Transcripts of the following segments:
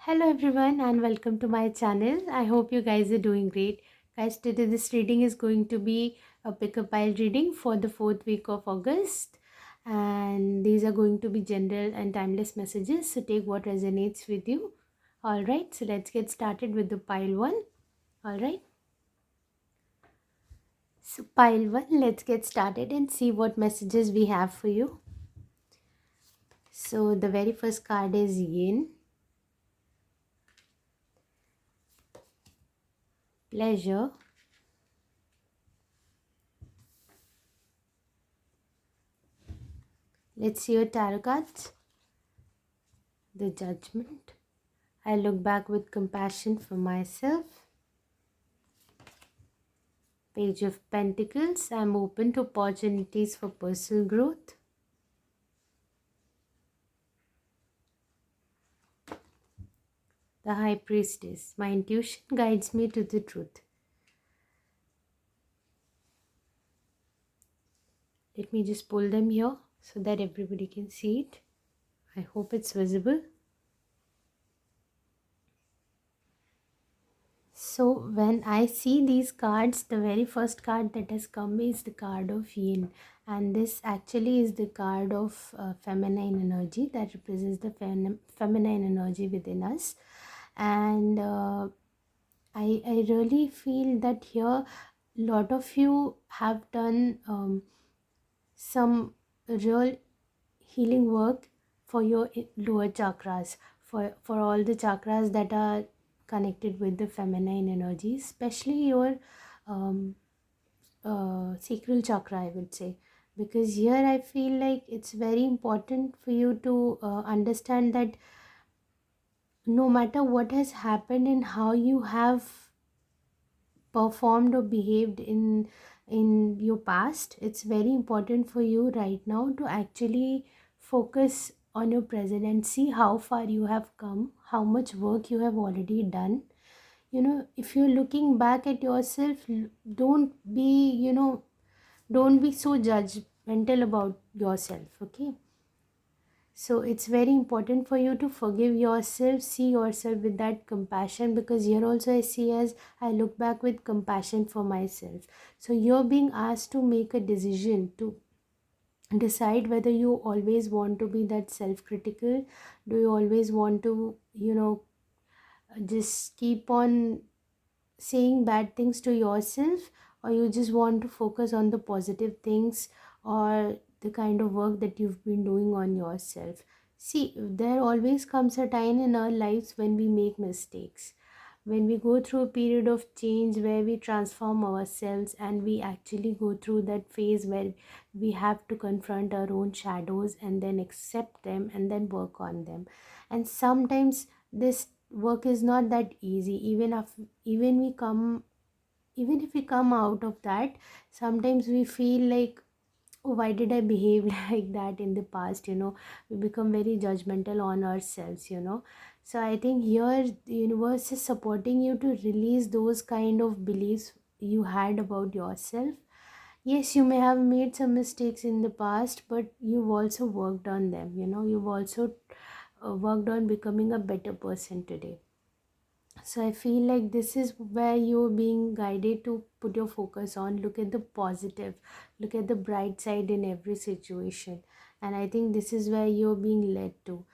Hello everyone and welcome to my channel. I hope you guys are doing great. Guys, today this reading is going to be a pick a pile reading for the 4th week of August, and these are going to be general and timeless messages, so take what resonates with you. Alright, so let's get started with the pile 1. Alright, so pile 1, let's get started and see what messages we have for you. So the very first card is Yin, pleasure, let's see your tarot cards. The Judgment, I look back with compassion for myself. Page of Pentacles, I'm open to opportunities for personal growth. The High Priestess, my intuition guides me to the truth. Let me just pull them here so that everybody can see it. I hope it's visible. So when I see these cards, the very first card that has come is the card of Yin, and this actually is the card of feminine energy that represents the feminine energy within us. And I really feel that here a lot of you have done some real healing work for your lower chakras, for all the chakras that are connected with the feminine energy, especially your um, sacral chakra, I would say, because here I feel like it's very important for you to understand that no matter what has happened and how you have performed or behaved in your past, it's very important for you right now to actually focus on your present and see how far you have come, how much work you have already done. If you're looking back at yourself, don't be don't be so judgmental about yourself, okay? So it's very important for you to forgive yourself, see yourself with that compassion, because here also I see as I look back with compassion for myself. So you're being asked to make a decision to decide whether you always want to be that self-critical. Do you always want to, just keep on saying bad things to yourself, or you just want to focus on the positive things or the kind of work that you've been doing on yourself? See, there always comes a time in our lives when we make mistakes, when we go through a period of change where we transform ourselves, and we actually go through that phase where we have to confront our own shadows and then accept them and then work on them. And sometimes this work is not that easy. Even if we come out of that, sometimes we feel like, oh, why did I behave like that in the past? We become very judgmental on ourselves. So I think here the universe is supporting you to release those kind of beliefs you had about yourself. Yes, you may have made some mistakes in the past, but you've also worked on them. You've also worked on becoming a better person today. So I feel like this is where you're being guided to put your focus on. Look at the positive, look at the bright side in every situation. And I think this is where you're being led to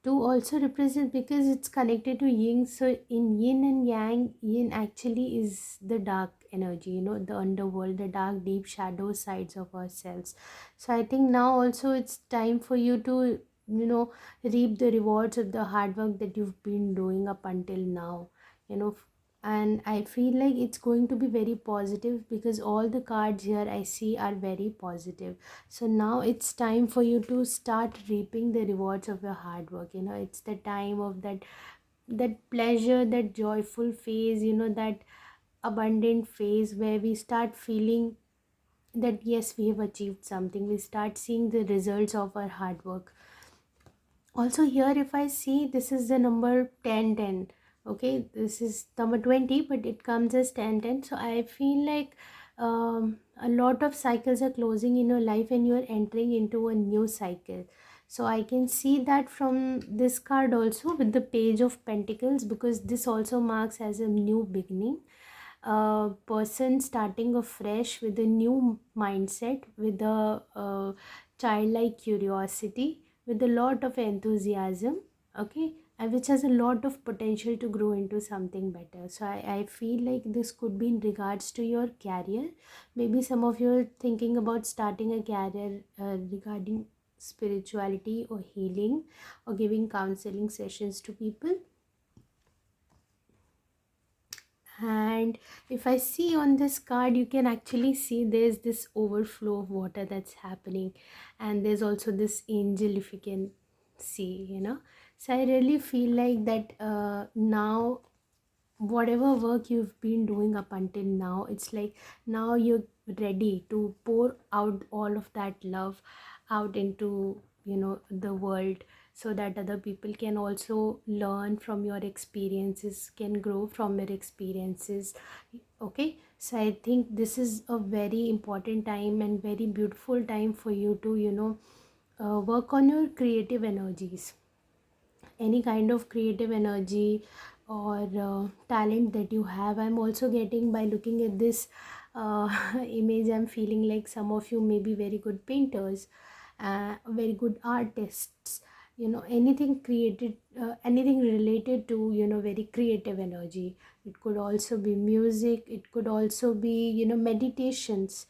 also represent, because it's connected to yin. So in yin and yang, yin actually is the dark energy, the underworld, the dark deep shadow sides of ourselves. So I think now also it's time for you to reap the rewards of the hard work that you've been doing up until now. you know and I feel like it's going to be very positive, because all the cards here I see are very positive. So now it's time for you to start reaping the rewards of your hard work. It's the time of that pleasure, that joyful phase, that abundant phase where we start feeling that yes, we have achieved something. We start seeing the results of our hard work. Also here, if I see, this is the number 1010. Okay, this is number 20, but it comes as 1010. So I feel like a lot of cycles are closing in your life and you're entering into a new cycle. So I can see that from this card also with the Page of Pentacles, because this also marks as a new beginning, a person starting afresh with a new mindset, with a childlike curiosity, with a lot of enthusiasm, okay, and which has a lot of potential to grow into something better. So I feel like this could be in regards to your career. Maybe some of you are thinking about starting a career regarding spirituality or healing or giving counseling sessions to people. And if I see on this card, you can actually see there's this overflow of water that's happening, and there's also this angel, if you can see, so I really feel like that now, whatever work you've been doing up until now, it's like now you're ready to pour out all of that love out into the world, so that other people can also learn from your experiences, can grow from your experiences. Okay, so I think this is a very important time and very beautiful time for you to work on your creative energies, any kind of creative energy or talent that you have. I'm also getting, by looking at this uh, image, I'm feeling like some of you may be very good painters, very good artists, anything created, anything related to very creative energy. It could also be music, it could also be meditations,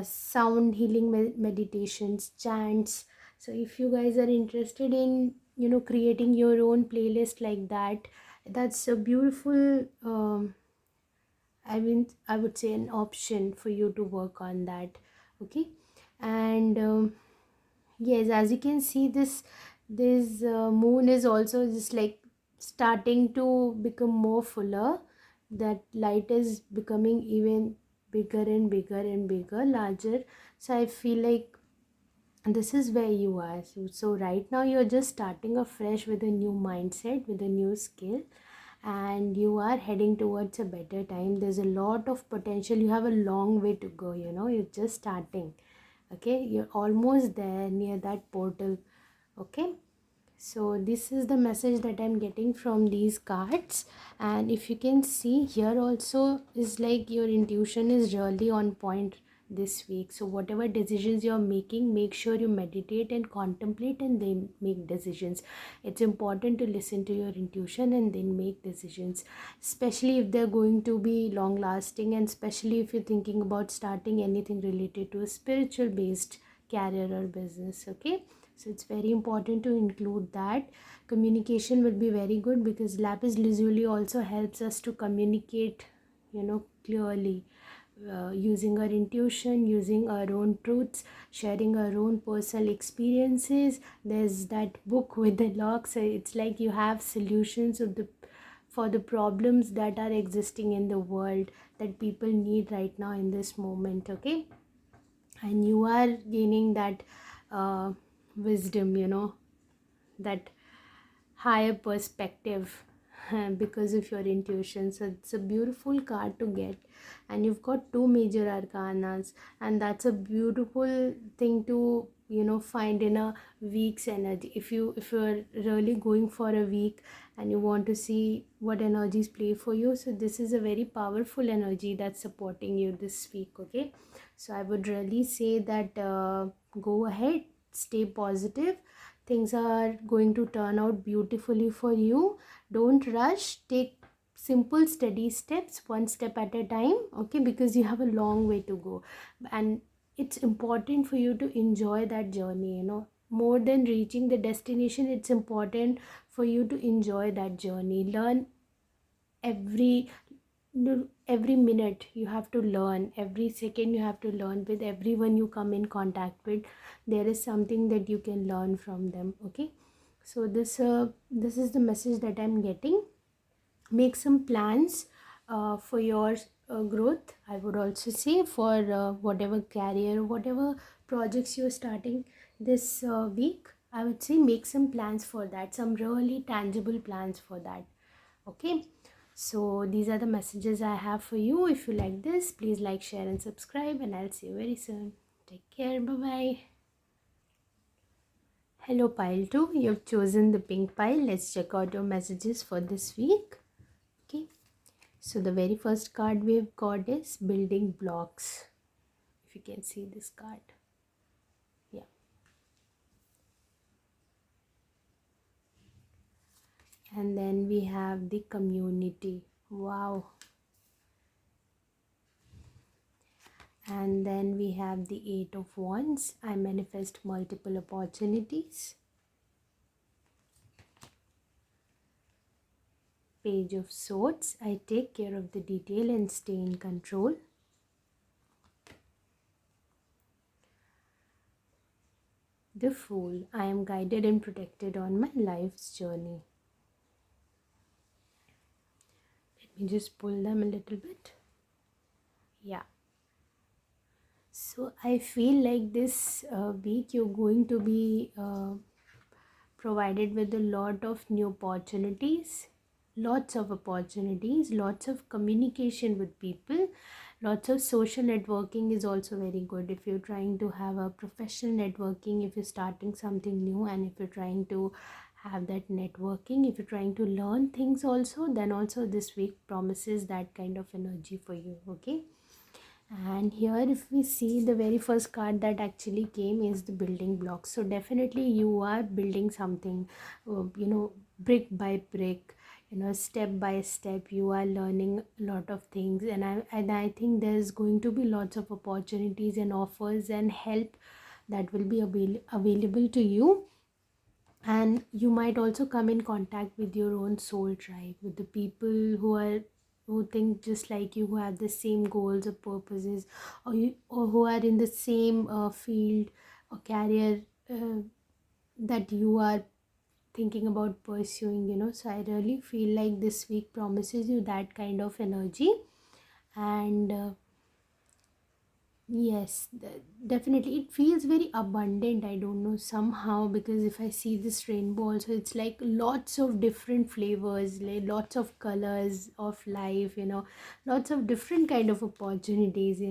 sound healing meditations, chants. So if you guys are interested in creating your own playlist like that, that's a beautiful I would say an option for you to work on that. Okay, and yes, as you can see, this moon is also just like starting to become more fuller. That light is becoming even bigger and bigger and bigger, larger. So I feel like this is where you are. So right now you're just starting afresh with a new mindset, with a new skill, and you are heading towards a better time. There's a lot of potential. You have a long way to go, you're just starting. Okay, you're almost there, near that portal. Okay, so this is the message that I'm getting from these cards. And if you can see here also, is like your intuition is really on point this week. So whatever decisions you're making, make sure you meditate and contemplate and then make decisions. It's important to listen to your intuition and then make decisions, especially if they're going to be long lasting, and especially if you're thinking about starting anything related to a spiritual based career or business. Okay, so it's very important to include that. Communication will be very good, because lapis lazuli also helps us to communicate clearly, using our intuition, using our own truths, sharing our own personal experiences. There's that book with the locks. So it's like you have solutions of the for the problems that are existing in the world, that people need right now in this moment. Okay, and you are gaining that wisdom, that higher perspective because of your intuition. So it's a beautiful card to get, and you've got two major arcanas, and that's a beautiful thing to find in a week's energy. If you're really going for a week and you want to see what energies play for you, so this is a very powerful energy that's supporting you this week. Okay, so I would really say that go ahead, stay positive. Things are going to turn out beautifully for you. Don't rush, take simple steady steps, one step at a time. Okay, because you have a long way to go, and it's important for you to enjoy that journey. More than reaching the destination, it's important for you to enjoy that journey. Learn every every minute. You have to learn every second. You have to learn with everyone you come in contact with. There is something that you can learn from them. Okay, so this is the message that I'm getting. Make some plans for your growth. I would also say, for whatever career, whatever projects you're starting this week, I would say make some plans for that, some really tangible plans for that. Okay, so these are the messages I have for you. If you like this, please like, share and subscribe, and I'll see you very soon. Take care. Bye bye. Hello, pile 2. You've chosen the pink pile. Let's check out your messages for this week. Okay. So, the very first card we've got is building blocks. If you can see this card. Yeah. And then we have the community. Wow. And then we have the Eight of Wands. I manifest multiple opportunities. Page of Swords. I take care of the detail and stay in control. The Fool. I am guided and protected on my life's journey. Let me just pull them a little bit. Yeah. So I feel like this week you're going to be provided with a lot of new opportunities, lots of communication with people, lots of social networking is also very good. If you're trying to have a professional networking, if you're starting something new, and if you're trying to have that networking, if you're trying to learn things also, then also this week promises that kind of energy for you. Okay. And here if we see, the very first card that actually came is the building blocks. So definitely you are building something, brick by brick, step by step you are learning a lot of things. And I think there's going to be lots of opportunities and offers and help that will be available to you. And you might also come in contact with your own soul tribe, with the people who think just like you, who have the same goals or purposes, or who are in the same field or career that you are thinking about pursuing. So I really feel like this week promises you that kind of energy. And yes, definitely. It feels very abundant. I don't know, somehow, because if I see this rainbow also, it's like lots of different flavors, like lots of colors of life, lots of different kind of opportunities.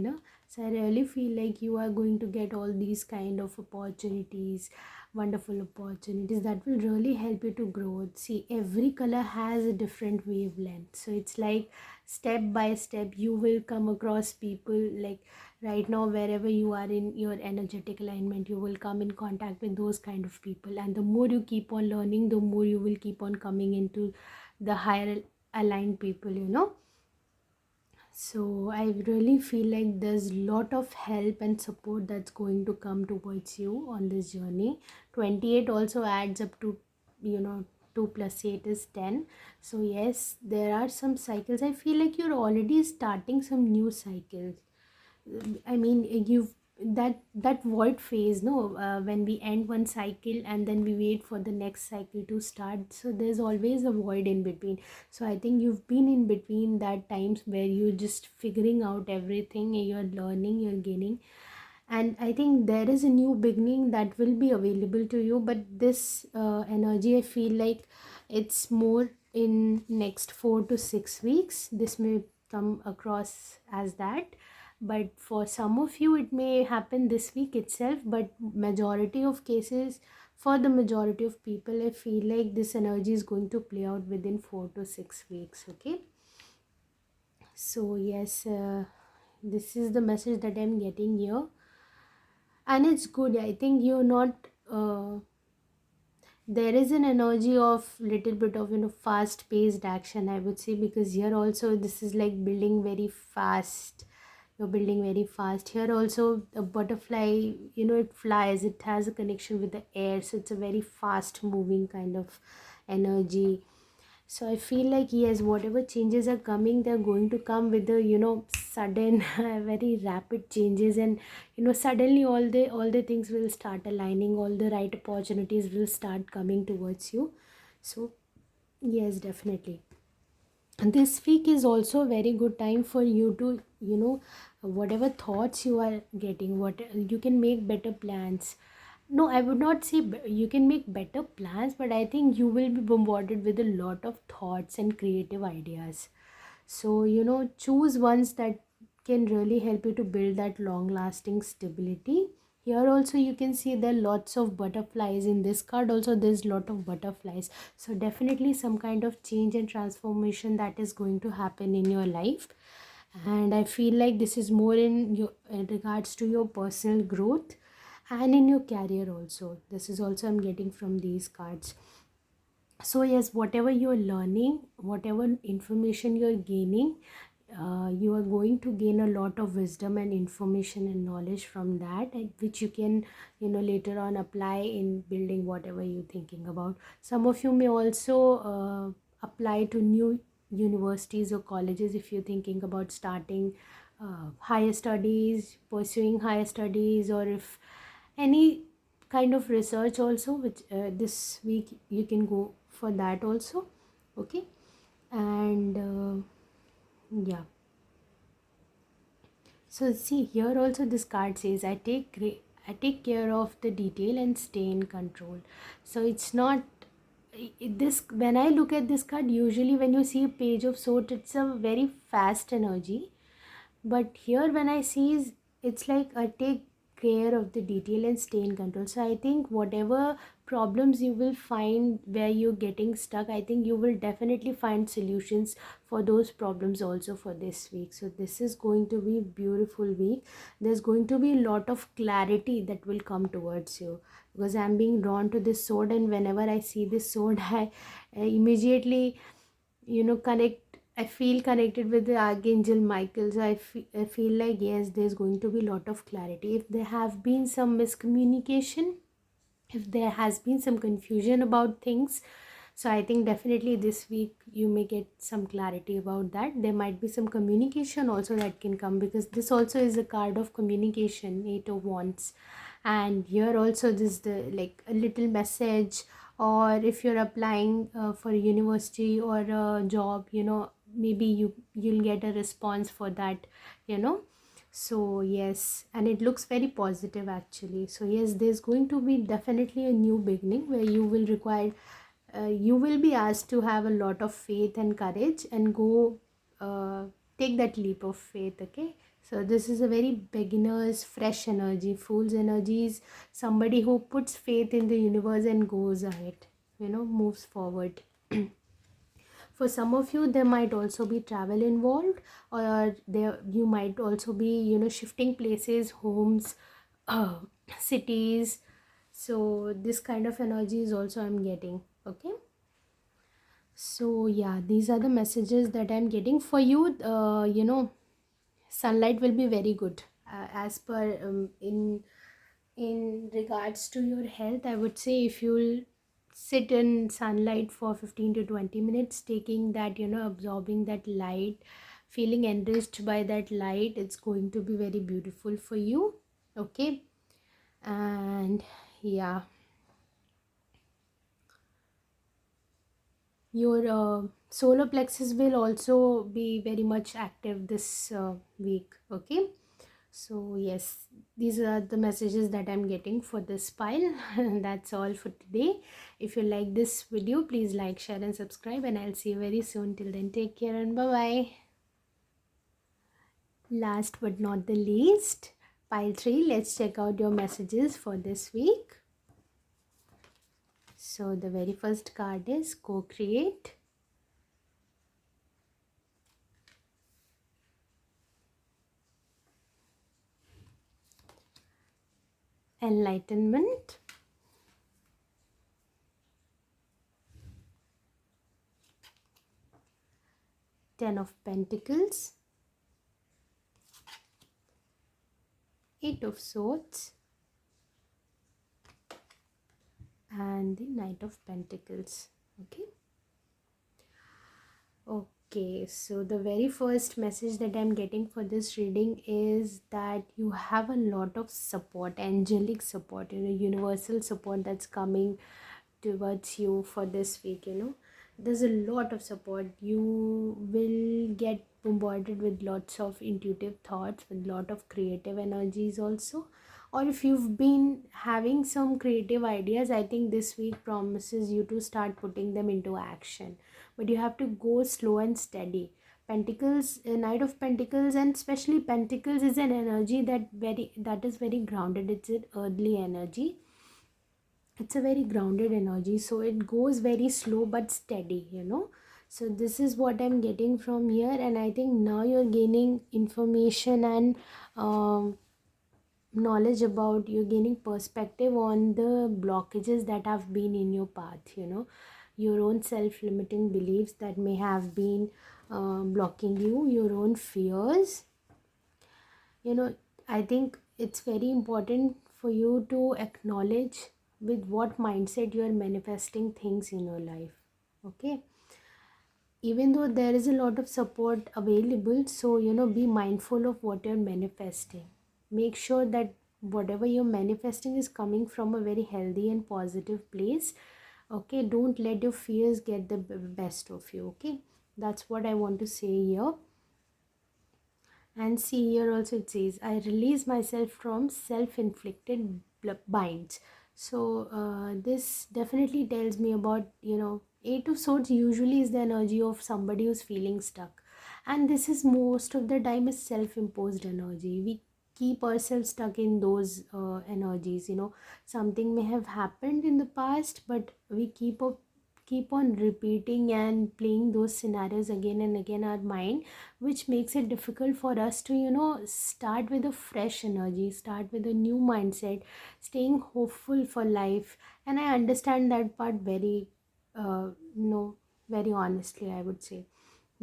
So I really feel like you are going to get all these kind of opportunities, wonderful opportunities that will really help you to grow. See, every color has a different wavelength. So it's like step by step you will come across people, like right now wherever you are in your energetic alignment, you will come in contact with those kind of people, and the more you keep on learning, the more you will keep on coming into the higher aligned people. So I really feel like there's lot of help and support that's going to come towards you on this journey. 28 also adds up to, you know 2 plus 8 is 10. So yes, there are some cycles. I feel like you're already starting some new cycles. I mean, you've that void phase, no, when we end one cycle and then we wait for the next cycle to start. So there's always a void in between. So I think you've been in between that times where you're just figuring out everything, you're learning, you're gaining. And I think there is a new beginning that will be available to you. But this energy, I feel like it's more in next 4 to 6 weeks. This may come across as that, but for some of you it may happen this week itself. But majority of cases, for the majority of people, I feel like this energy is going to play out within 4 to 6 weeks. Okay. So yes, this is the message that I'm getting here. And it's good. I think you're not there is an energy of little bit of fast paced action, I would say, because here also this is like building very fast. You're building very fast here also. The butterfly, it flies, it has a connection with the air, so it's a very fast moving kind of energy. So I feel like yes, whatever changes are coming, they're going to come with the sudden very rapid changes. And suddenly all the things will start aligning, all the right opportunities will start coming towards you. So yes, definitely. And this week is also a very good time for you to whatever thoughts you are getting, what you can make better plans. No, I would not say you can make better plans, but I think you will be bombarded with a lot of thoughts and creative ideas. So choose ones that can really help you to build that long lasting stability. Here also you can see there are lots of butterflies. In this card also there's lot of butterflies, so definitely some kind of change and transformation that is going to happen in your life. And I feel like this is more in regards to your personal growth and in your career also. This is also I'm getting from these cards. So yes, whatever you're learning, whatever information you're gaining, you are going to gain a lot of wisdom and information and knowledge from that, and which you can, later on apply in building whatever you're thinking about. Some of you may also apply to new universities or colleges if you're thinking about starting higher studies, pursuing higher studies, or if any kind of research also, which this week you can go for that also. Okay. And yeah, so see here also this card says I take care of the detail and stay in control. So it's not this, when I look at this card, usually when you see a page of sword, it's a very fast energy. But here when I see is, it's like I take care of the detail and stay in control. So I think whatever problems you will find where you're getting stuck, I think you will definitely find solutions for those problems also for this week. So this is going to be beautiful week. There's going to be a lot of clarity that will come towards you, because I'm being drawn to this sword, and whenever I see this sword I immediately, connect. I feel connected with the Archangel Michael. So I feel like yes, there's going to be a lot of clarity. If there have been some miscommunication, if there has been some confusion about things, so I think definitely this week you may get some clarity about that. There might be some communication also that can come, because this also is a card of communication, 8 of Wands. And here also this is the like a little message, or if you're applying for a university or a job, maybe you'll get a response for that, you know so yes, and it looks very positive actually. So yes, there's going to be definitely a new beginning where you will be asked to have a lot of faith and courage and go take that leap of faith. Okay, so this is a very beginner's fresh energy. Fool's energy is somebody who puts faith in the universe and goes ahead, moves forward. For some of you there might also be travel involved, or there you might also be shifting places, homes, uh, cities. So this kind of energy is also I'm getting. Okay, so yeah, these are the messages that I'm getting for you. Sunlight will be very good, as per in regards to your health. I would say if you'll sit in sunlight for 15 to 20 minutes, taking that, absorbing that light, feeling enriched by that light, it's going to be very beautiful for you. Okay, and yeah, your solar plexus will also be very much active this week. Okay, so yes, these are the messages that I'm getting for this pile. That's all for today. If you like this video, please like, share and subscribe, and I'll see you very soon. Till then, take care and bye bye. Last but not the least, pile 3, let's check out your messages for this week. So the very first card is co-create, enlightenment, Ten of Pentacles, Eight of Swords, and the Knight of Pentacles. Okay, so the very first message that I'm getting for this reading is that you have a lot of support, angelic support, universal support that's coming towards you for this week. There's a lot of support. You will get bombarded with lots of intuitive thoughts, with lot of creative energies also. Or if you've been having some creative ideas, I think this week promises you to start putting them into action. But you have to go slow and steady, Pentacles, Knight of Pentacles, and especially Pentacles is an energy that is very grounded. It's an earthly energy. It's a very grounded energy, so it goes very slow but steady. So this is what I'm getting from here, and I think now you're gaining information and knowledge about, you're gaining perspective on the blockages that have been in your path. Your own self-limiting beliefs that may have been blocking you, your own fears. I think it's very important for you to acknowledge with what mindset you are manifesting things in your life. Okay, even though there is a lot of support available, so be mindful of what you're manifesting. Make sure that whatever you're manifesting is coming from a very healthy and positive place. Okay, don't let your fears get the best of you. Okay, that's what I want to say here. And see, here also it says, I release myself from self-inflicted binds. So this definitely tells me about, Eight of Swords usually is the energy of somebody who's feeling stuck. And this is most of the time is self-imposed energy. We keep ourselves stuck in those energies. Something may have happened in the past, but we keep on repeating and playing those scenarios again and again in our mind, which makes it difficult for us to start with a fresh energy, start with a new mindset, staying hopeful for life. And I understand that part very uh, you know very honestly, I would say,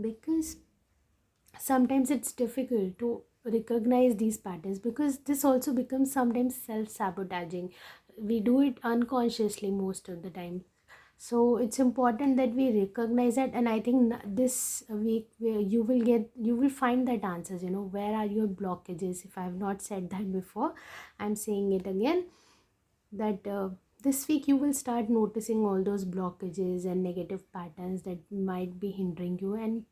because sometimes it's difficult to recognize these patterns, because this also becomes sometimes self-sabotaging. We do it unconsciously most of the time. So it's important that we recognize that, and I think this week where you will find that answers. Where are your blockages? If I have not said that before, I'm saying it again, that this week you will start noticing all those blockages and negative patterns that might be hindering you, and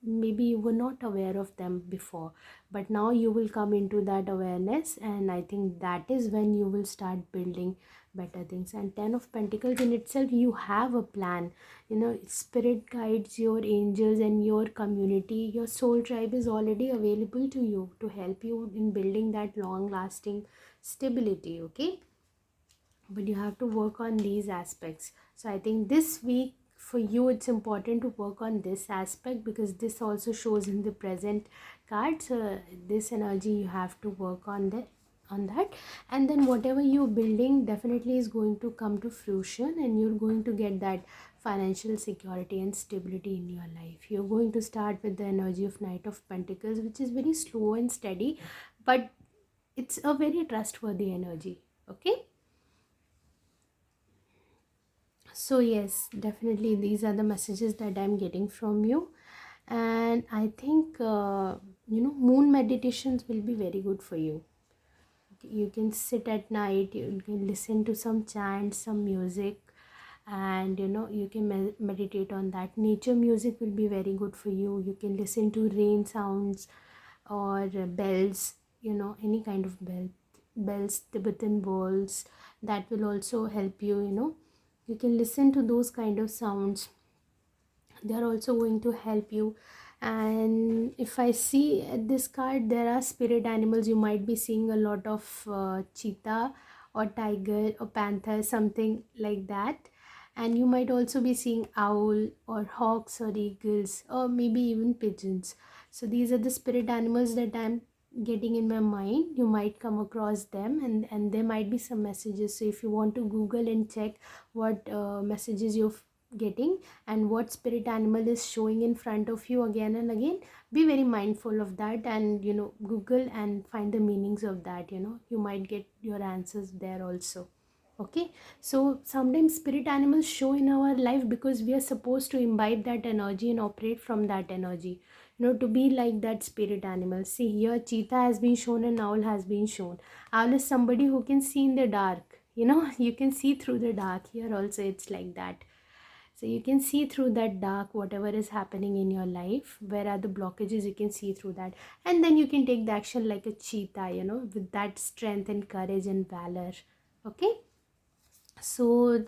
maybe you were not aware of them before, but now you will come into that awareness, and I think that is when you will start building better things. And Ten of Pentacles in itself, you have a plan. Spirit guides, your angels and your community, your soul tribe is already available to you to help you in building that long lasting stability. Okay, but you have to work on these aspects. So I think this week for you it's important to work on this aspect, because this also shows in the present card. So this energy you have to work on that, and then whatever you're building definitely is going to come to fruition, and you're going to get that financial security and stability in your life. You're going to start with the energy of Knight of Pentacles, which is very slow and steady, but it's a very trustworthy energy. Okay, so yes, definitely these are the messages that I'm getting from you. And I think moon meditations will be very good for you. You can sit at night, you can listen to some chants, some music, and you can meditate on that. Nature music will be very good for you. You can listen to rain sounds or bells, any kind of bells, Tibetan bowls. That will also help you. You can listen to those kind of sounds. They are also going to help you. And if I see at this card, there are spirit animals. You might be seeing a lot of cheetah or tiger or panther, something like that. And you might also be seeing owl or hawks or eagles, or maybe even pigeons. So these are the spirit animals that I'm getting in my mind. You might come across them, and there might be some messages. So if you want to Google and check what messages you're getting and what spirit animal is showing in front of you again and again, be very mindful of that, and Google and find the meanings of that. You might get your answers there also. Okay, so sometimes spirit animals show in our life because we are supposed to imbibe that energy and operate from that energy, to be like that spirit animal. See, here cheetah has been shown and owl has been shown. Owl is somebody who can see in the dark. You can see through the dark. Here also it's like that. So you can see through that dark, whatever is happening in your life, where are the blockages, you can see through that. And then you can take the action like a cheetah, with that strength and courage and valor. Okay, so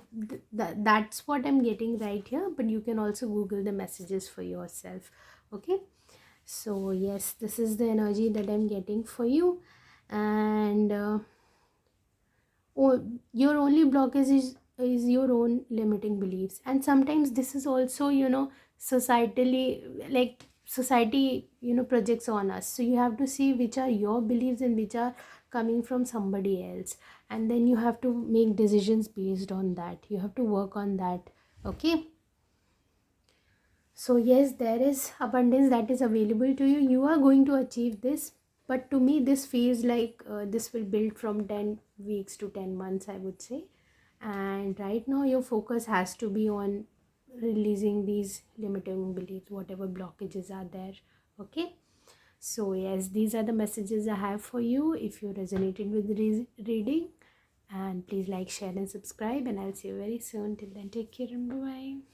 that's what I'm getting right here, but you can also Google the messages for yourself. Okay, So yes, this is the energy that I'm getting for you. And your only blockage is your own limiting beliefs. And sometimes this is also, societally, like society, projects on us. So you have to see which are your beliefs and which are coming from somebody else, and then you have to make decisions based on that. You have to work on that. Okay. So yes, there is abundance that is available to you. You are going to achieve this. But to me, this feels like this will build from 10 weeks to 10 months, I would say. And right now, your focus has to be on releasing these limiting beliefs, whatever blockages are there. Okay. So yes, these are the messages I have for you. If you resonated with the reading, and please like, share, and subscribe. And I'll see you very soon. Till then, take care and bye bye.